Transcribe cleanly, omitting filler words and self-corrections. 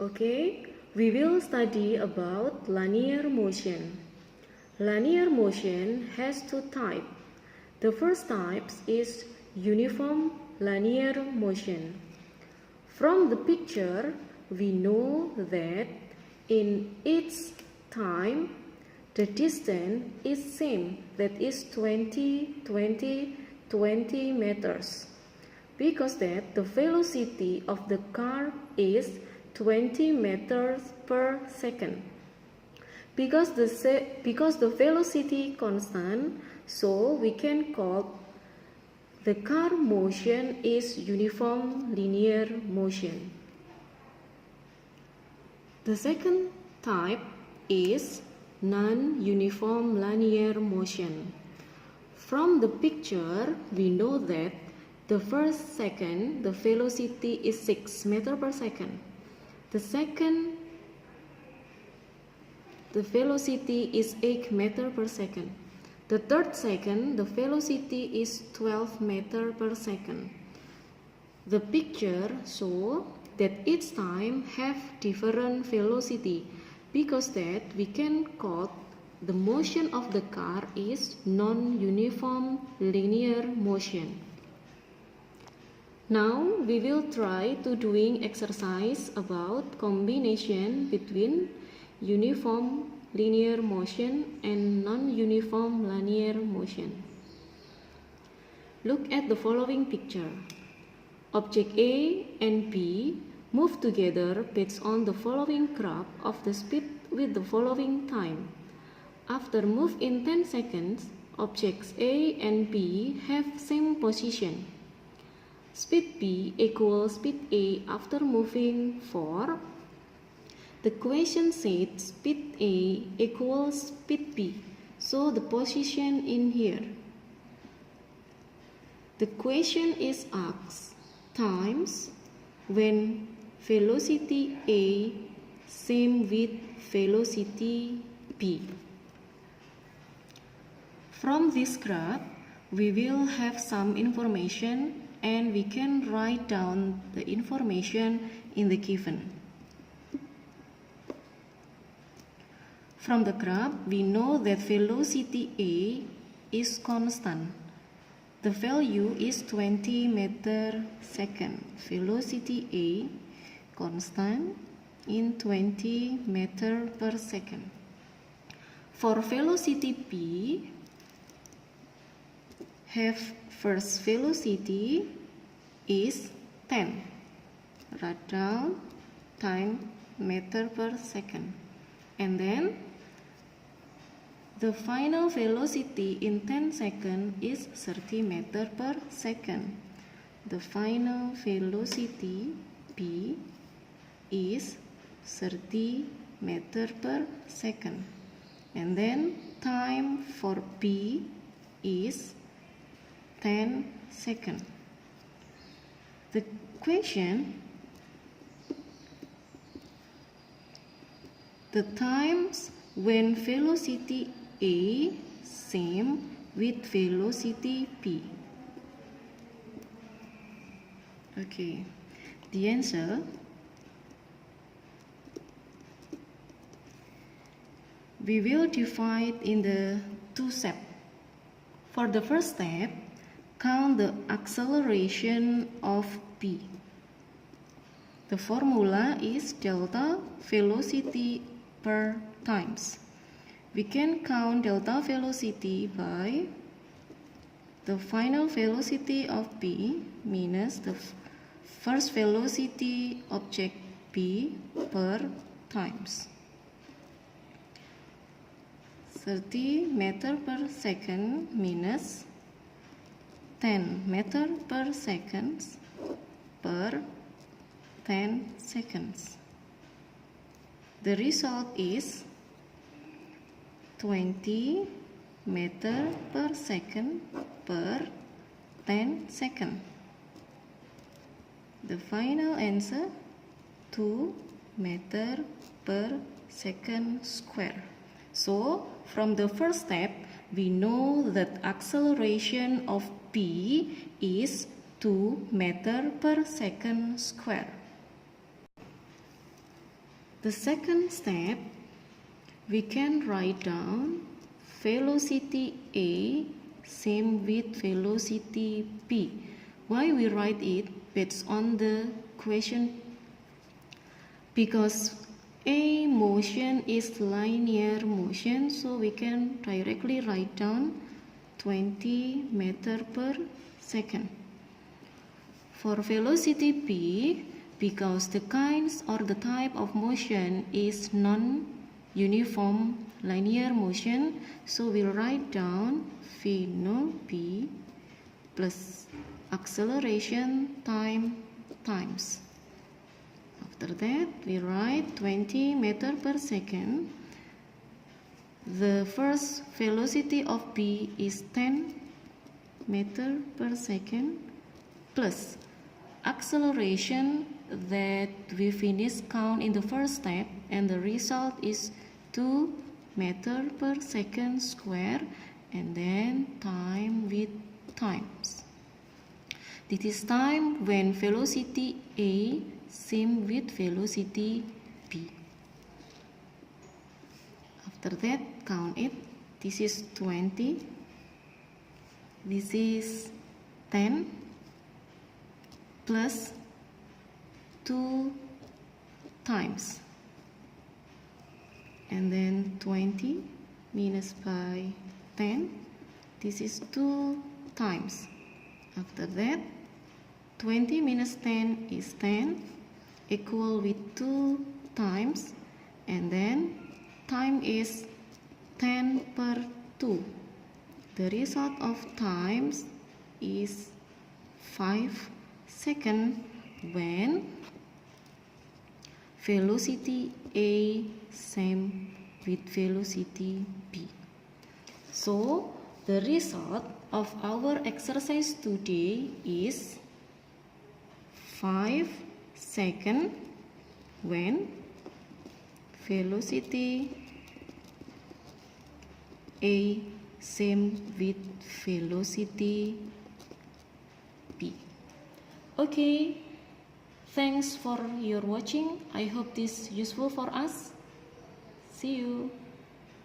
Okay, we will study about linear motion. Linear motion has two types. The first type is uniform linear motion. From the picture, we know that in each time, the distance is same, that is 20 meters. Because that the velocity of the car is 20 meters per second. Because the velocity constant, so we can call the car motion is uniform linear motion. The second type is non-uniform linear motion. From the picture, we know that the first second, the velocity is 6 meters per second. The second, the velocity is 8 meters per second. The third second, the velocity is 12 meters per second. The picture shows that each time have different velocity, because that we can call the motion of the car is non-uniform linear motion. Now we will try to doing exercise about combination between uniform linear motion and non-uniform linear motion. Look at the following picture. Object A and B move together based on the following graph of the speed with the following time. After move in 10 seconds, objects A and B have same position. Speed B equals speed A after moving 4. The question said speed A equals speed B, so the position in here. The question is asked times when velocity A same with velocity B. From this graph, we will have some information and we can write down the information in the given. From the graph, we know that velocity A is constant. The value is 20 meters per second. Velocity A constant in 20 meters per second. For velocity B, have first velocity is 10. Write down 10 meters per second. And then the final velocity in 10 seconds is 30 meters per second. The final velocity B is 30 meters per second. And then time for B is 10 seconds. The question, the times when velocity A same with velocity B. Okay, the answer, we will divide in the two steps. For the first step, count the acceleration of B. The formula is delta velocity per times. We can count delta velocity by the final velocity of B minus the first velocity object B per times. 30 meters per second minus 10 meters per second per 10 seconds. The result is 20 meters per second per 10 seconds. The final answer 2 meters per second square. So from the first step, we know that acceleration of B is 2 meters per second square. The second step, we can write down velocity A same with velocity B. Why we write it based on the question? Because A motion is linear motion, so we can directly write down 20 meters per second. For velocity B, because the kinds or the type of motion is non-uniform linear motion, so we'll write down V no B plus acceleration times. After that, we write 20 meters per second. The first velocity of B is 10 meters per second plus acceleration that we finish count in the first step, and the result is 2 meters per second square, and then time with times. This is time when velocity A same with velocity B. After that, count it. This is 20. This is 10 plus 2 times. And then 20 minus by 10. This is 2 times. After that, 20 minus 10 is 10, equal with 2 times, and then time is 10 per 2. The result of times is 5 seconds when velocity A same with velocity B. So the result of our exercise today is 5 seconds when velocity A same with velocity B. Okay, thanks for your watching. I hope this useful for us. See you.